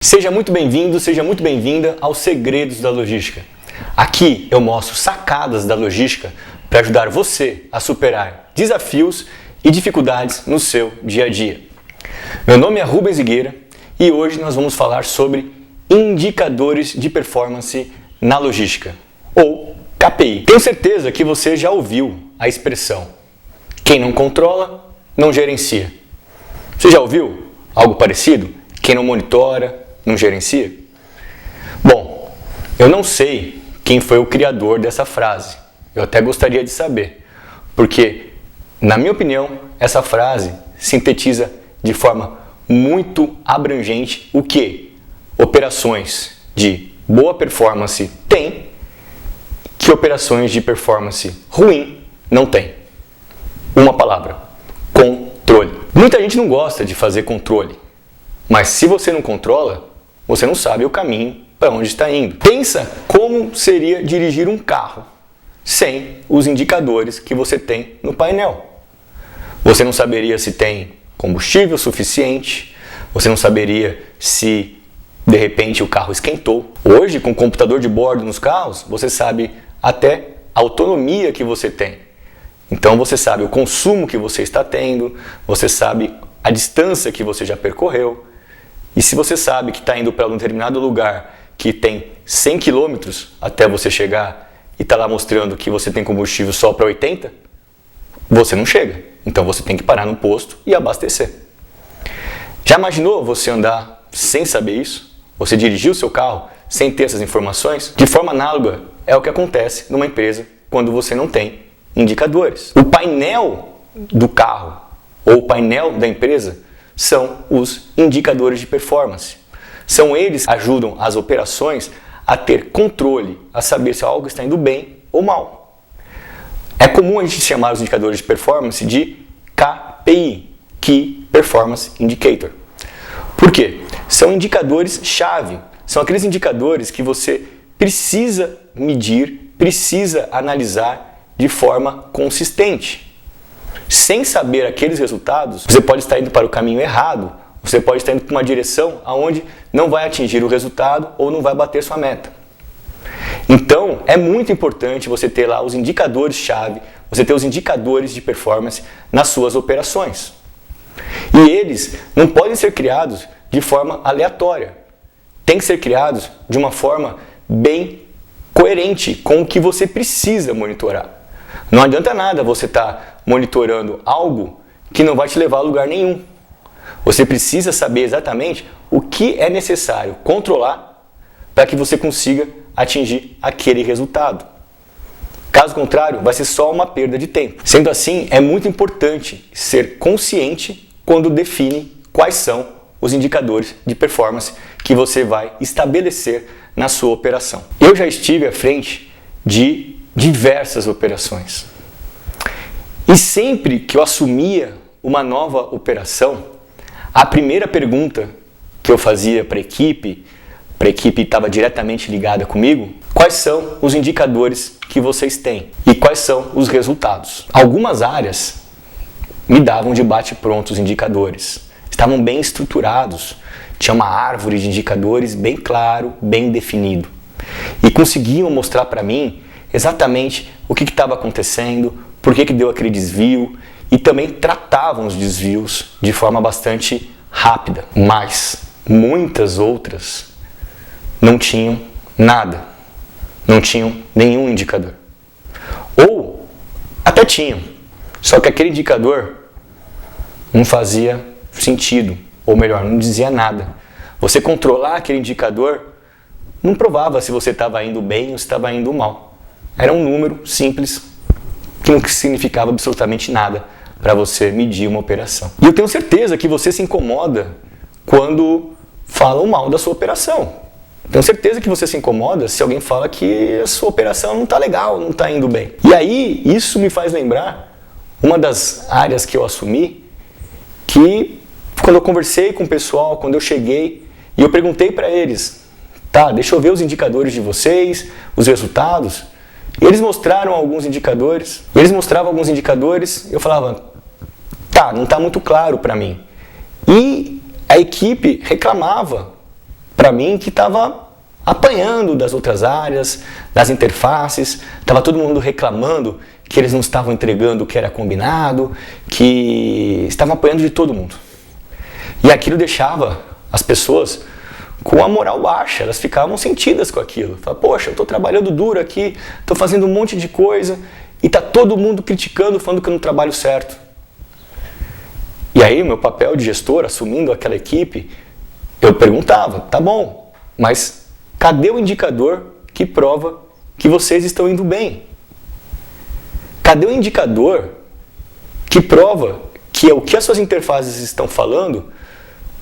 Seja muito bem-vindo, seja muito bem-vinda aos Segredos da Logística. Aqui eu mostro sacadas da logística para ajudar você a superar desafios e dificuldades no seu dia a dia. Meu nome é Rubens Higueira e hoje nós vamos falar sobre indicadores de performance na logística, ou KPI. Tenho certeza que você já ouviu a expressão "quem não controla, não gerencia". Você já ouviu algo parecido? Quem não monitora, não gerencia? Bom, eu não sei quem foi o criador dessa frase. Eu até gostaria de saber, porque, na minha opinião, essa frase sintetiza de forma muito abrangente o que operações de boa performance têm, que operações de performance ruim não têm. Uma palavra: controle. Muita gente não gosta de fazer controle, mas se você não controla, você não sabe o caminho para onde está indo. Pensa como seria dirigir um carro sem os indicadores que você tem no painel. Você não saberia se tem combustível suficiente, você não saberia se de repente o carro esquentou. Hoje, com o computador de bordo nos carros, você sabe até a autonomia que você tem. Então você sabe o consumo que você está tendo, você sabe a distância que você já percorreu. E se você sabe que está indo para um determinado lugar que tem 100 km até você chegar e está lá mostrando que você tem combustível só para 80, você não chega. Então você tem que parar no posto e abastecer. Já imaginou você andar sem saber isso? Você dirigir o seu carro sem ter essas informações? De forma análoga é o que acontece numa empresa quando você não tem indicadores. O painel do carro ou o painel da empresa são os indicadores de performance. São eles que ajudam as operações a ter controle, a saber se algo está indo bem ou mal. É comum a gente chamar os indicadores de performance de KPI, Key Performance Indicator. Por quê? São indicadores-chave, são aqueles indicadores que você precisa medir, precisa analisar de forma consistente. Sem saber aqueles resultados, você pode estar indo para o caminho errado, você pode estar indo para uma direção onde não vai atingir o resultado ou não vai bater sua meta. Então, é muito importante você ter lá os indicadores-chave, você ter os indicadores de performance nas suas operações. E eles não podem ser criados de forma aleatória. Tem que ser criados de uma forma bem coerente com o que você precisa monitorar. Não adianta nada você estar monitorando algo que não vai te levar a lugar nenhum. Você precisa saber exatamente o que é necessário controlar para que você consiga atingir aquele resultado. Caso contrário, vai ser só uma perda de tempo. Sendo assim, é muito importante ser consciente quando define quais são os indicadores de performance que você vai estabelecer na sua operação. Eu já estive à frente de diversas operações. E sempre que eu assumia uma nova operação, a primeira pergunta que eu fazia para a equipe estava diretamente ligada comigo: quais são os indicadores que vocês têm e quais são os resultados? Algumas áreas me davam de bate-pronto os indicadores, estavam bem estruturados, tinha uma árvore de indicadores bem claro, bem definido, e conseguiam mostrar para mim exatamente o que estava acontecendo, por que deu aquele desvio, e também tratavam os desvios de forma bastante rápida. Mas muitas outras não tinham nada, não tinham nenhum indicador. Ou até tinham, só que aquele indicador não fazia sentido, ou melhor, não dizia nada. Você controlar aquele indicador não provava se você estava indo bem ou se estava indo mal. Era um número simples que não significava absolutamente nada para você medir uma operação. E eu tenho certeza que você se incomoda quando falam mal da sua operação. Tenho certeza que você se incomoda se alguém fala que a sua operação não está legal, não está indo bem. E aí, isso me faz lembrar uma das áreas que eu assumi, que quando eu conversei com o pessoal, quando eu cheguei, e eu perguntei para eles: tá, deixa eu ver os indicadores de vocês, os resultados. E eles mostraram alguns indicadores, eu falava: tá, não está muito claro para mim. E a equipe reclamava para mim que estava apanhando das outras áreas, das interfaces, estava todo mundo reclamando que eles não estavam entregando o que era combinado, que estavam apanhando de todo mundo. E aquilo deixava as pessoas com a moral baixa, elas ficavam sentidas com aquilo. Falavam, poxa, eu estou trabalhando duro aqui, estou fazendo um monte de coisa e está todo mundo criticando, falando que eu não trabalho certo. E aí, o meu papel de gestor, assumindo aquela equipe, eu perguntava, tá bom, mas cadê o indicador que prova que vocês estão indo bem? Cadê o indicador que prova que o que as suas interfaces estão falando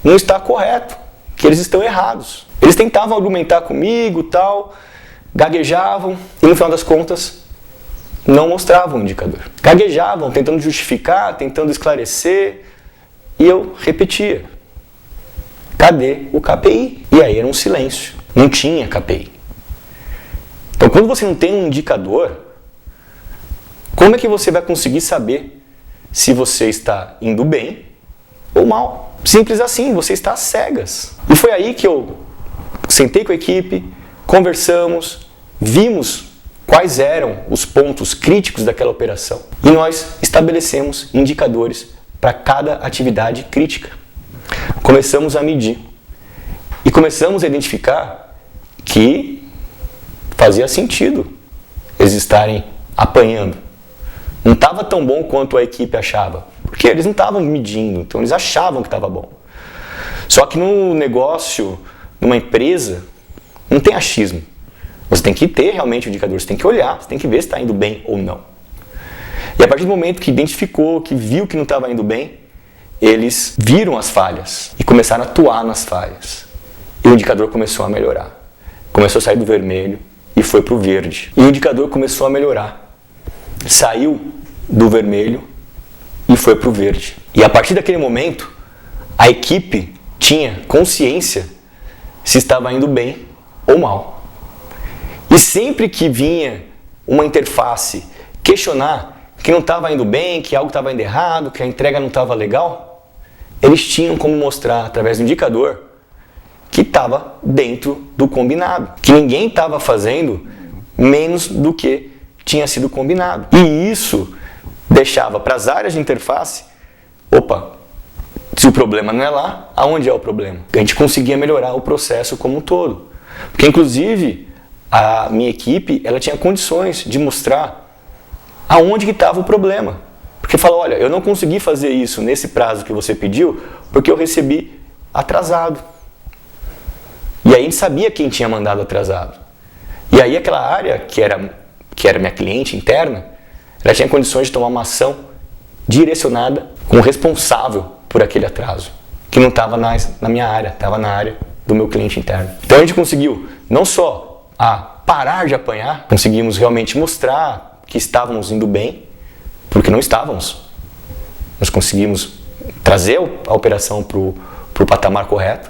não está correto, que eles estão errados? Eles tentavam argumentar comigo, tal, gaguejavam e no final das contas não mostravam o indicador. Gaguejavam, tentando justificar, tentando esclarecer e eu repetia. Cadê o KPI? E aí era um silêncio. Não tinha KPI. Então, quando você não tem um indicador, como é que você vai conseguir saber se você está indo bem ou mal? Simples assim, você está às cegas. E foi aí que eu sentei com a equipe, conversamos, vimos quais eram os pontos críticos daquela operação e nós estabelecemos indicadores para cada atividade crítica. Começamos a medir e começamos a identificar que fazia sentido eles estarem apanhando. Não estava tão bom quanto a equipe achava, porque eles não estavam medindo, então eles achavam que estava bom. Só que no negócio, numa empresa, não tem achismo. Você tem que ter realmente o indicador, você tem que olhar, você tem que ver se está indo bem ou não. E a partir do momento que identificou, que viu que não estava indo bem, eles viram as falhas e começaram a atuar nas falhas. E o indicador começou a melhorar. Começou a sair do vermelho e foi para o verde. E o indicador começou a melhorar. Saiu do vermelho e foi para o verde. E a partir daquele momento, a equipe tinha consciência se estava indo bem ou mal. E sempre que vinha uma interface questionar que não estava indo bem, que algo estava indo errado, que a entrega não estava legal, eles tinham como mostrar através do indicador que estava dentro do combinado, que ninguém estava fazendo menos do que tinha sido combinado. E isso deixava para as áreas de interface, opa, se o problema não é lá, aonde é o problema? A gente conseguia melhorar o processo como um todo. Porque inclusive a minha equipe, ela tinha condições de mostrar aonde que estava o problema. Porque falou, olha, eu não consegui fazer isso nesse prazo que você pediu, porque eu recebi atrasado. E aí a gente sabia quem tinha mandado atrasado. E aí aquela área, que era minha cliente interna, ela tinha condições de tomar uma ação direcionada com o responsável por aquele atraso, que não estava na minha área, estava na área do meu cliente interno. Então a gente conseguiu não só parar de apanhar, conseguimos realmente mostrar que estávamos indo bem, porque não estávamos. Nós conseguimos trazer a operação para o patamar correto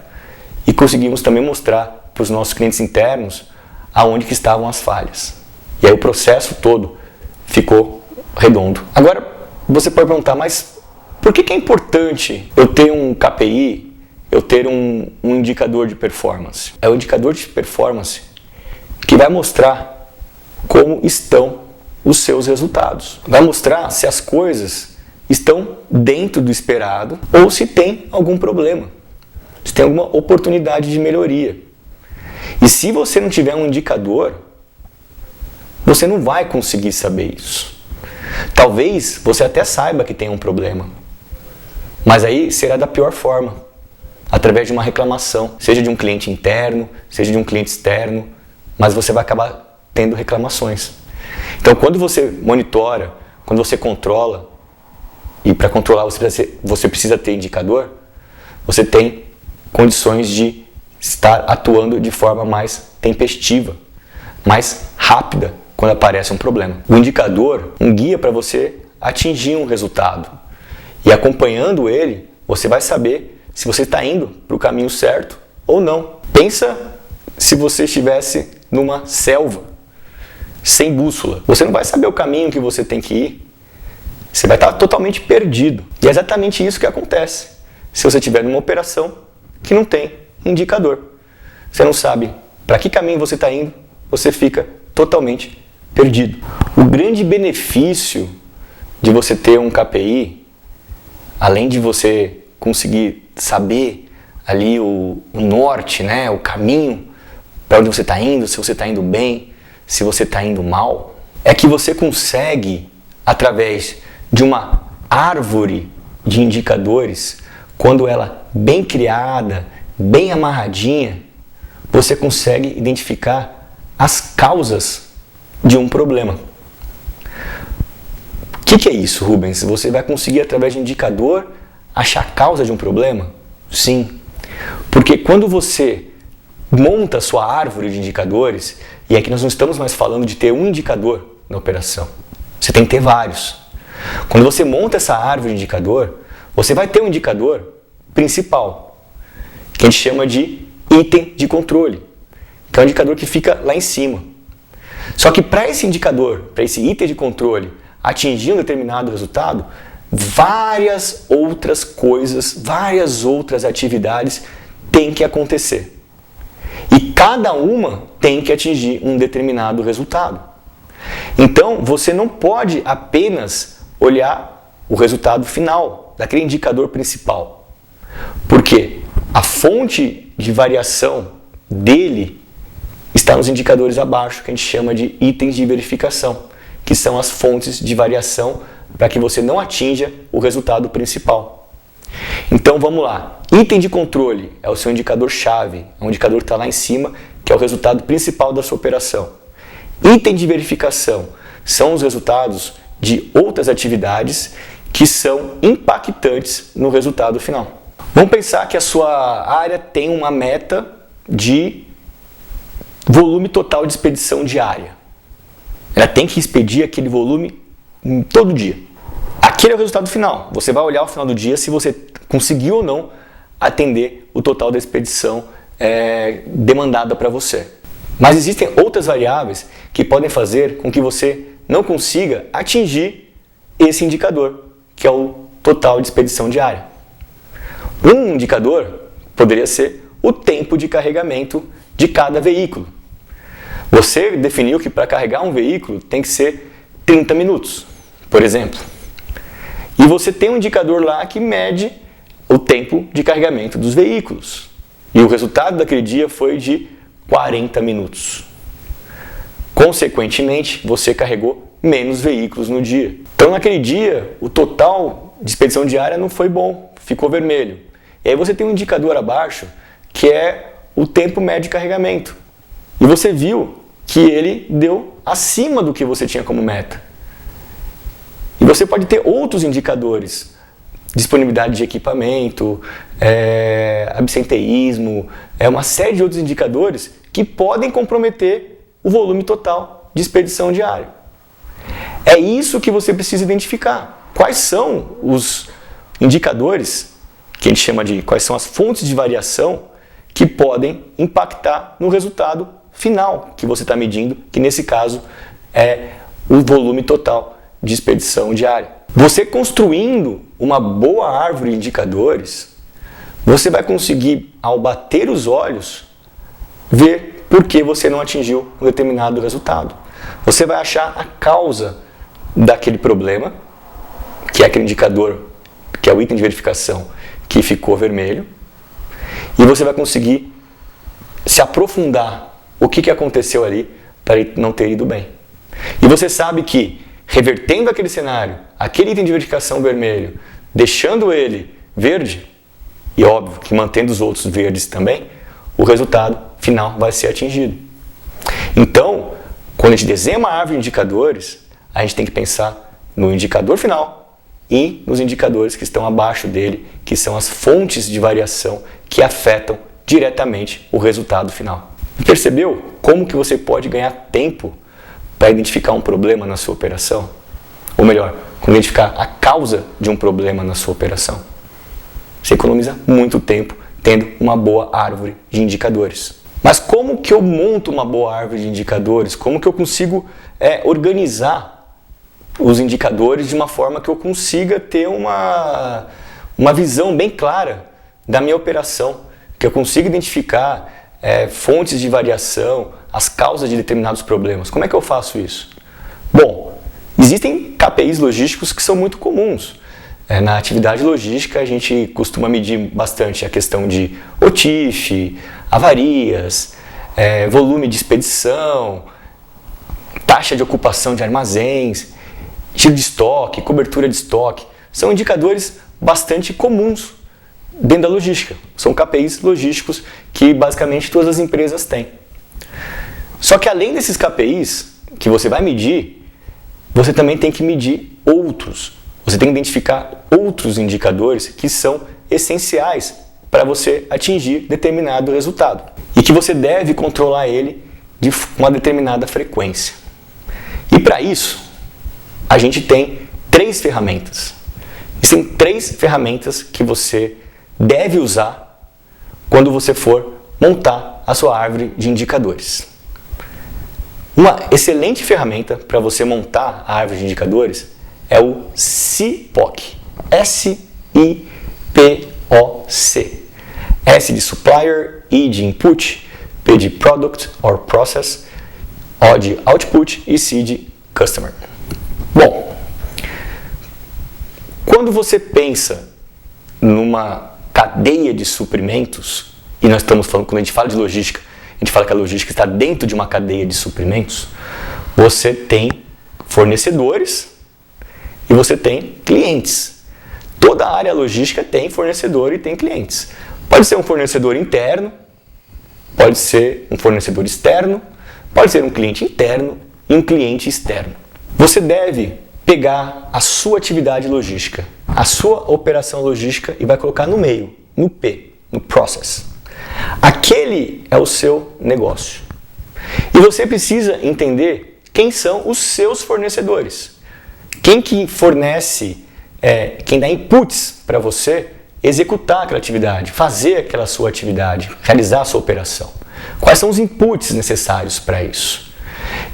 e conseguimos também mostrar para os nossos clientes internos aonde que estavam as falhas. E aí o processo todo ficou redondo. Agora, você pode perguntar, mas por que é importante eu ter um KPI, eu ter um indicador de performance? É o indicador de performance que vai mostrar como estão os seus resultados. Vai mostrar se as coisas estão dentro do esperado ou se tem algum problema, se tem alguma oportunidade de melhoria. E se você não tiver um indicador, você não vai conseguir saber isso. Talvez você até saiba que tem um problema, mas aí será da pior forma, através de uma reclamação, seja de um cliente interno, seja de um cliente externo, mas você vai acabar tendo reclamações. Então, quando você monitora, quando você controla, e para controlar você precisa ter indicador, você tem condições de estar atuando de forma mais tempestiva, mais rápida quando aparece um problema. O indicador, um guia para você atingir um resultado. E acompanhando ele, você vai saber se você está indo para o caminho certo ou não. Pensa se você estivesse numa selva, sem bússola. Você não vai saber o caminho que você tem que ir. Você vai estar totalmente perdido. E é exatamente isso que acontece se você estiver numa operação que não tem indicador. você não sabe para que caminho você está indo, você fica totalmente perdido. O grande benefício de você ter um KPI, além de você conseguir saber ali o norte, né, o caminho para onde você está indo, se você está indo bem, se você está indo mal, é que você consegue, através de uma árvore de indicadores, quando ela bem criada, bem amarradinha, você consegue identificar as causas de um problema. O que é isso, Rubens? Você vai conseguir, através de indicador, achar a causa de um problema? Sim. Porque quando você monta a sua árvore de indicadores, e aqui nós não estamos mais falando de ter um indicador na operação. Você tem que ter vários. Quando você monta essa árvore de indicador, você vai ter um indicador principal, que a gente chama de item de controle, que é um indicador que fica lá em cima. Só que para esse indicador, para esse item de controle, atingir um determinado resultado, várias outras coisas, várias outras atividades têm que acontecer. E cada uma tem que atingir um determinado resultado. Então, você não pode apenas olhar o resultado final daquele indicador principal. Porque a fonte de variação dele está nos indicadores abaixo, que a gente chama de itens de verificação, que são as fontes de variação para que você não atinja o resultado principal. Então vamos lá, item de controle é o seu indicador-chave, é um indicador que está lá em cima, que é o resultado principal da sua operação. Item de verificação são os resultados de outras atividades que são impactantes no resultado final. Vamos pensar que a sua área tem uma meta de volume total de expedição diária. Ela tem que expedir aquele volume todo dia. Aquele é o resultado final. Você vai olhar ao final do dia se você conseguiu ou não atender o total da expedição demandada para você. Mas existem outras variáveis que podem fazer com que você não consiga atingir esse indicador, que é o total de expedição diária. Um indicador poderia ser o tempo de carregamento de cada veículo. Você definiu que para carregar um veículo tem que ser 30 minutos, por exemplo. E você tem um indicador lá que mede o tempo de carregamento dos veículos. E o resultado daquele dia foi de 40 minutos. Consequentemente, você carregou menos veículos no dia. Então, naquele dia, o total de expedição diária não foi bom, ficou vermelho. E aí você tem um indicador abaixo, que é o tempo médio de carregamento. E você viu que ele deu acima do que você tinha como meta. E você pode ter outros indicadores, disponibilidade de equipamento, absenteísmo, uma série de outros indicadores que podem comprometer o volume total de expedição diária. É isso que você precisa identificar. Quais são os indicadores, que a gente chama de quais são as fontes de variação que podem impactar no resultado final que você está medindo, que nesse caso é o volume total de expedição diária. Você construindo uma boa árvore de indicadores, você vai conseguir, ao bater os olhos, ver por que você não atingiu um determinado resultado. Você vai achar a causa daquele problema, que é aquele indicador, que é o item de verificação, que ficou vermelho, e você vai conseguir se aprofundar o que aconteceu ali para ele não ter ido bem. E você sabe que, revertendo aquele cenário, aquele item de verificação vermelho, deixando ele verde, e óbvio que mantendo os outros verdes também, o resultado final vai ser atingido. Então, quando a gente desenha uma árvore de indicadores, a gente tem que pensar no indicador final e nos indicadores que estão abaixo dele, que são as fontes de variação que afetam diretamente o resultado final. Percebeu como que você pode ganhar tempo para identificar um problema na sua operação? Ou melhor, identificar a causa de um problema na sua operação. Você economiza muito tempo tendo uma boa árvore de indicadores. Mas como que eu monto uma boa árvore de indicadores? Como que eu consigo organizar os indicadores de uma forma que eu consiga ter uma visão bem clara da minha operação? Que eu consiga identificar fontes de variação, as causas de determinados problemas. Como é que eu faço isso? Bom, existem KPIs logísticos que são muito comuns. Na atividade logística, a gente costuma medir bastante a questão de OTIF, avarias, volume de expedição, taxa de ocupação de armazéns, giro de estoque, cobertura de estoque. São indicadores bastante comuns dentro da logística. São KPIs logísticos que basicamente todas as empresas têm. Só que além desses KPIs que você vai medir, você também tem que medir outros. Você tem que identificar outros indicadores que são essenciais para você atingir determinado resultado e que você deve controlar ele de uma determinada frequência. E para isso, a gente tem 3 ferramentas. E são 3 ferramentas que você deve usar quando você for montar a sua árvore de indicadores. Uma excelente ferramenta para você montar a árvore de indicadores é o SIPOC. S-I-P-O-C. S de Supplier, I de Input, P de Product or Process, O de Output e C de Customer. Bom, quando você pensa numa cadeia de suprimentos, e nós estamos falando, quando a gente fala de logística, a gente fala que a logística está dentro de uma cadeia de suprimentos, você tem fornecedores e você tem clientes. Toda a área logística tem fornecedor e tem clientes. Pode ser um fornecedor interno, pode ser um fornecedor externo, pode ser um cliente interno e um cliente externo. Você deve pegar a sua atividade logística, a sua operação logística e vai colocar no meio, no P, no Process. Aquele é o seu negócio. E você precisa entender quem são os seus fornecedores. Quem que fornece, quem dá inputs para você executar aquela atividade, fazer aquela sua atividade, realizar a sua operação. Quais são os inputs necessários para isso?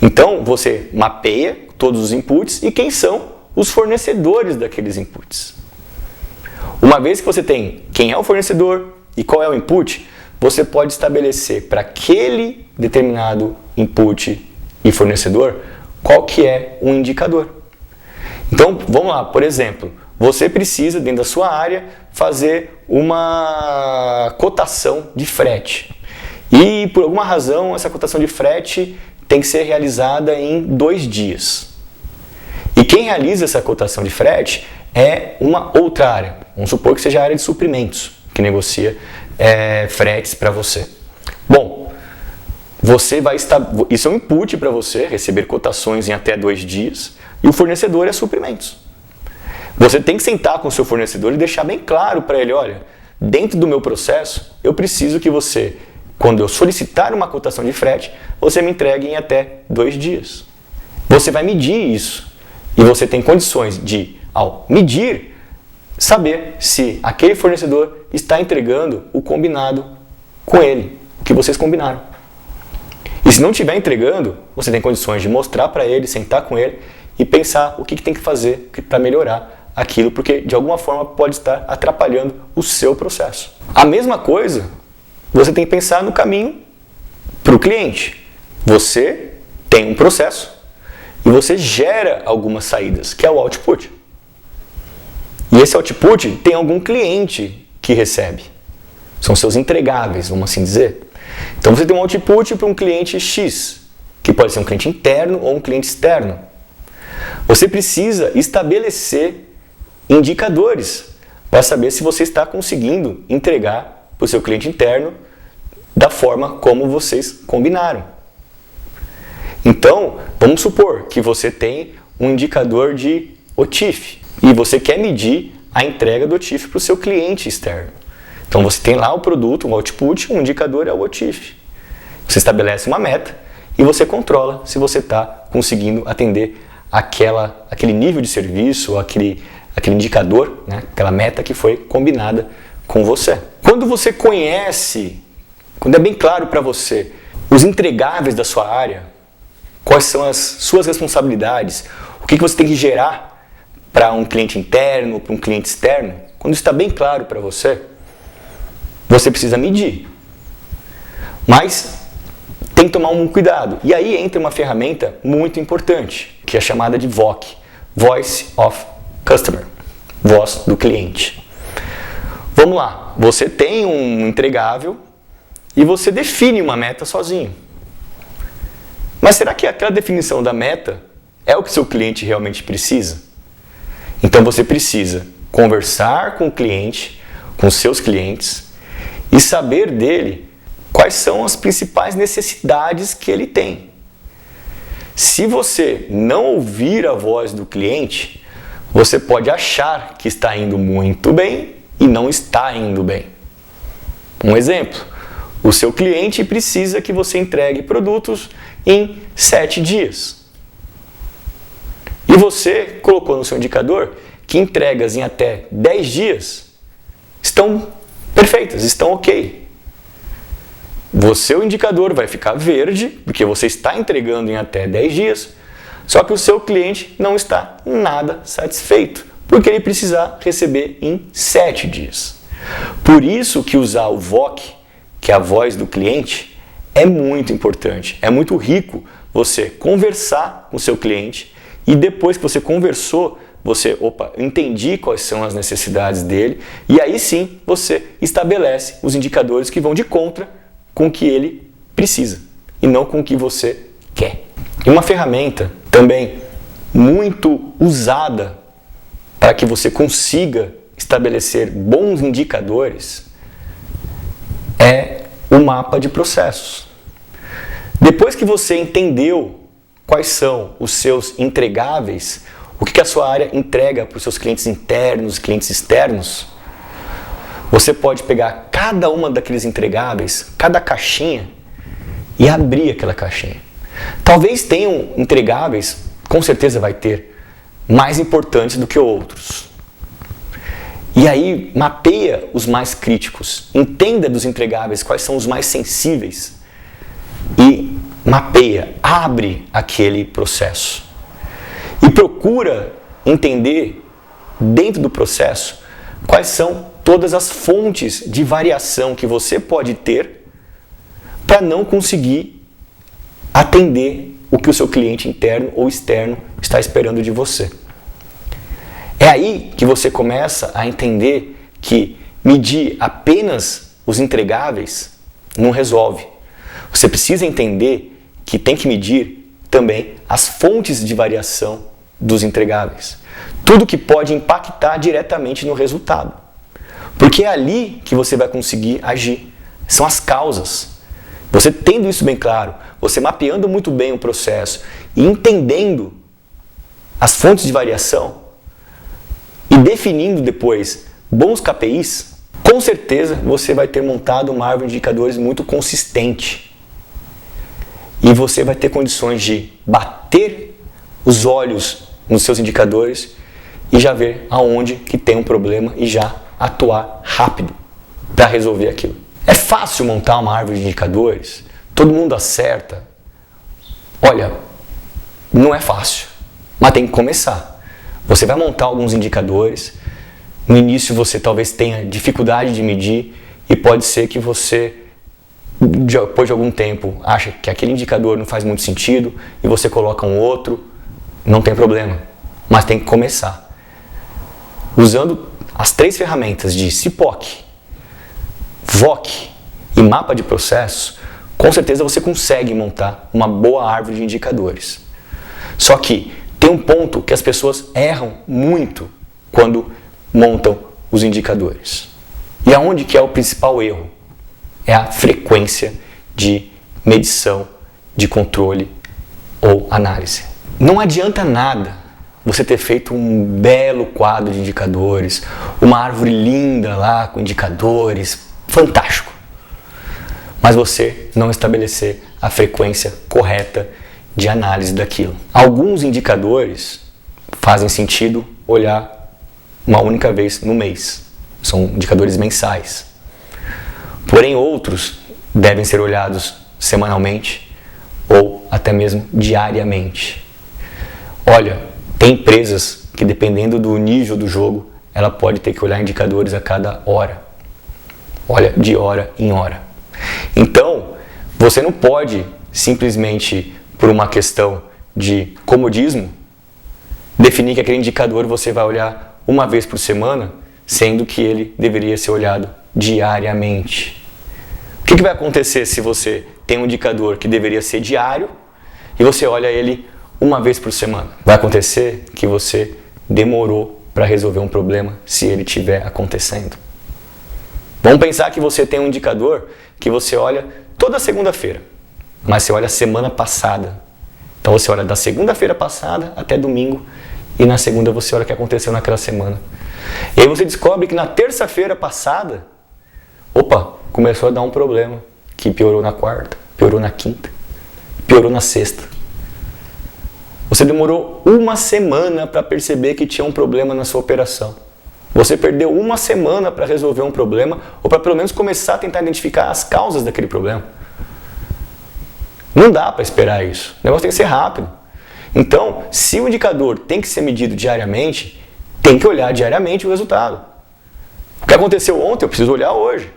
Então, você mapeia todos os inputs e quem são os fornecedores daqueles inputs. Uma vez que você tem quem é o fornecedor e qual é o input, você pode estabelecer para aquele determinado input e fornecedor qual que é um indicador. Então, vamos lá, por exemplo, você precisa, dentro da sua área, fazer uma cotação de frete. E, por alguma razão, essa cotação de frete tem que ser realizada em 2 dias. E quem realiza essa cotação de frete é uma outra área. Vamos supor que seja a área de suprimentos, que negocia fretes para você. Bom, isso é um input para você, receber cotações em até 2 dias, e o fornecedor é suprimentos. Você tem que sentar com o seu fornecedor e deixar bem claro para ele, olha, dentro do meu processo, eu preciso que você, quando eu solicitar uma cotação de frete, você me entregue em até 2 dias. Você vai medir isso. E você tem condições de, ao medir, saber se aquele fornecedor está entregando o combinado com ele, o que vocês combinaram. E se não estiver entregando, você tem condições de mostrar para ele, sentar com ele e pensar o que tem que fazer para melhorar aquilo, porque de alguma forma pode estar atrapalhando o seu processo. A mesma coisa, você tem que pensar no caminho para o cliente. Você tem um processo e você gera algumas saídas, que é o output. E esse output tem algum cliente que recebe. São seus entregáveis, vamos assim dizer. Então você tem um output para um cliente X, que pode ser um cliente interno ou um cliente externo. Você precisa estabelecer indicadores para saber se você está conseguindo entregar para o seu cliente interno da forma como vocês combinaram. Então, vamos supor que você tem um indicador de OTIF e você quer medir a entrega do OTIF para o seu cliente externo. Então você tem lá o produto, um output, um indicador é o OTIF. Você estabelece uma meta e você controla se você está conseguindo atender aquele nível de serviço, aquele indicador, né, aquela meta que foi combinada com você. Quando você conhece, quando é bem claro para você os entregáveis da sua área, quais são as suas responsabilidades, o que você tem que gerar para um cliente interno, para um cliente externo, quando está bem claro para você, você precisa medir. Mas tem que tomar um cuidado. E aí entra uma ferramenta muito importante, que é chamada de VOC, Voice of Customer, voz do cliente. Vamos lá, você tem um entregável e você define uma meta sozinho. Mas será que aquela definição da meta é o que seu cliente realmente precisa? Então você precisa conversar com o cliente, com seus clientes e saber dele quais são as principais necessidades que ele tem. Se você não ouvir a voz do cliente, você pode achar que está indo muito bem e não está indo bem. Um exemplo, o seu cliente precisa que você entregue produtos em 7 dias. E você colocou no seu indicador que entregas em até 10 dias estão perfeitas, estão ok. O seu indicador vai ficar verde, porque você está entregando em até 10 dias, só que o seu cliente não está nada satisfeito, porque ele precisa receber em 7 dias. Por isso que usar o VOC, que é a voz do cliente, é muito importante. É muito rico você conversar com o seu cliente e depois que você conversou, você, entendi quais são as necessidades dele e aí sim você estabelece os indicadores que vão de contra com o que ele precisa e não com o que você quer. E uma ferramenta também muito usada para que você consiga estabelecer bons indicadores é o mapa de processos. Depois que você entendeu quais são os seus entregáveis, o que a sua área entrega para os seus clientes internos e clientes externos, você pode pegar cada uma daqueles entregáveis, cada caixinha, e abrir aquela caixinha. Talvez tenham entregáveis, com certeza vai ter, mais importantes do que outros. E aí, mapeia os mais críticos, entenda dos entregáveis quais são os mais sensíveis e mapeia, abre aquele processo. E procura entender, dentro do processo, quais são todas as fontes de variação que você pode ter para não conseguir atender o que o seu cliente interno ou externo está esperando de você. É aí que você começa a entender que medir apenas os entregáveis não resolve. Você precisa entender que tem que medir também as fontes de variação dos entregáveis. Tudo que pode impactar diretamente no resultado. Porque é ali que você vai conseguir agir. São as causas. Você tendo isso bem claro, você mapeando muito bem o processo e entendendo as fontes de variação e definindo depois bons KPIs, com certeza você vai ter montado uma árvore de indicadores muito consistente. E você vai ter condições de bater os olhos nos seus indicadores e já ver aonde que tem um problema e já atuar rápido para resolver aquilo. É fácil montar uma árvore de indicadores? Todo mundo acerta? Olha, não é fácil, mas tem que começar. Você vai montar alguns indicadores, no início você talvez tenha dificuldade de medir e pode ser que você, depois de algum tempo, acha que aquele indicador não faz muito sentido e você coloca um outro, não tem problema, mas tem que começar. Usando as 3 ferramentas de CIPOC, VOC e mapa de processos, com certeza você consegue montar uma boa árvore de indicadores. Só que tem um ponto que as pessoas erram muito quando montam os indicadores. E aonde que é o principal erro? É a frequência de medição, de controle ou análise. Não adianta nada você ter feito um belo quadro de indicadores, uma árvore linda lá com indicadores, fantástico. Mas você não estabelecer a frequência correta de análise daquilo. Alguns indicadores fazem sentido olhar uma única vez no mês. São indicadores mensais. Porém, outros devem ser olhados semanalmente ou até mesmo diariamente. Olha, tem empresas que, dependendo do nível do jogo, ela pode ter que olhar indicadores a cada hora. Olha, de hora em hora. Então, Você não pode simplesmente, por uma questão de comodismo, definir que aquele indicador você vai olhar uma vez por semana, sendo que ele deveria ser olhado diariamente. O que vai acontecer se você tem um indicador que deveria ser diário e você olha ele uma vez por semana? Vai acontecer que você demorou para resolver um problema se ele estiver acontecendo. Vamos pensar que você tem um indicador que você olha toda segunda-feira, mas você olha a semana passada. Então você olha da segunda-feira passada até domingo e na segunda você olha o que aconteceu naquela semana. E aí você descobre que na terça-feira passada, opa, começou a dar um problema, que piorou na quarta, piorou na quinta, piorou na sexta. Você demorou uma semana para perceber que tinha um problema na sua operação. Você perdeu uma semana para resolver um problema, ou para pelo menos começar a tentar identificar as causas daquele problema. Não dá para esperar isso. O negócio tem que ser rápido. Então, se o indicador tem que ser medido diariamente, tem que olhar diariamente o resultado. O que aconteceu ontem, eu preciso olhar hoje.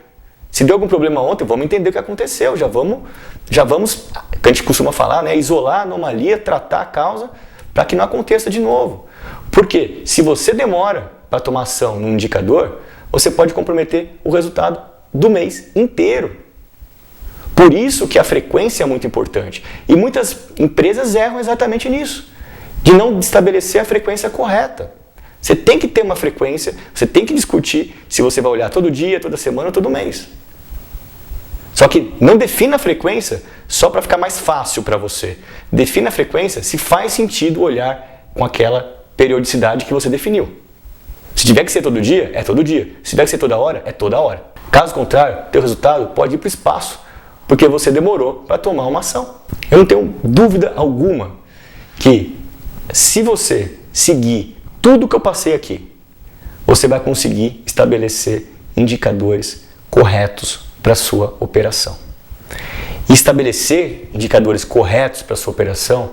Se deu algum problema ontem, vamos entender o que aconteceu. Já vamos, que a gente costuma falar, né, isolar a anomalia, tratar a causa, para que não aconteça de novo. Porque se você demora para tomar ação no indicador, você pode comprometer o resultado do mês inteiro. Por isso que a frequência é muito importante. E muitas empresas erram exatamente nisso, de não estabelecer a frequência correta. Você tem que ter uma frequência, você tem que discutir se você vai olhar todo dia, toda semana ou todo mês. Só que não defina a frequência só para ficar mais fácil para você. Defina a frequência se faz sentido olhar com aquela periodicidade que você definiu. Se tiver que ser todo dia, é todo dia. Se tiver que ser toda hora, é toda hora. Caso contrário, teu resultado pode ir para o espaço, porque você demorou para tomar uma ação. Eu não tenho dúvida alguma que se você seguir tudo que eu passei aqui, você vai conseguir estabelecer indicadores corretos para a sua operação. E estabelecer indicadores corretos para a sua operação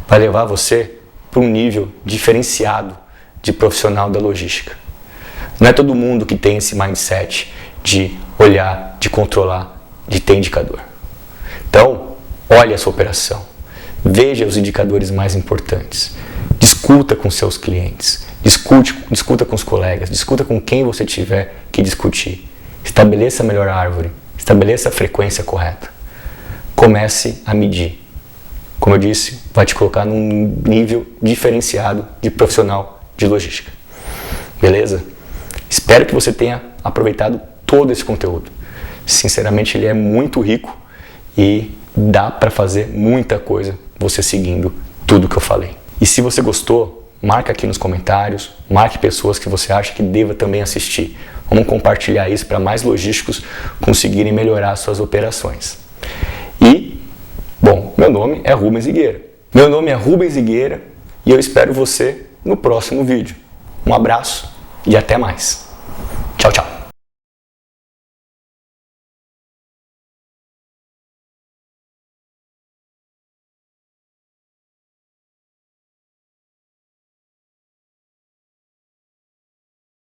vai levar você para um nível diferenciado de profissional da logística. Não é todo mundo que tem esse mindset de olhar, de controlar, de ter indicador. Então, olhe a sua operação, veja os indicadores mais importantes, discuta com seus clientes, discuta com os colegas, discuta com quem você tiver que discutir, estabeleça a melhor árvore, estabeleça a frequência correta, comece a medir. Como eu disse, vai te colocar num nível diferenciado de profissional de logística. Beleza? Espero que você tenha aproveitado todo esse conteúdo. Sinceramente, ele é muito rico e dá para fazer muita coisa você seguindo tudo que eu falei. E se você gostou, marca aqui nos comentários, marque pessoas que você acha que deva também assistir. Vamos compartilhar isso para mais logísticos conseguirem melhorar suas operações. E, bom, meu nome é Rubens Higueira. E eu espero você no próximo vídeo. Um abraço e até mais. Tchau, tchau.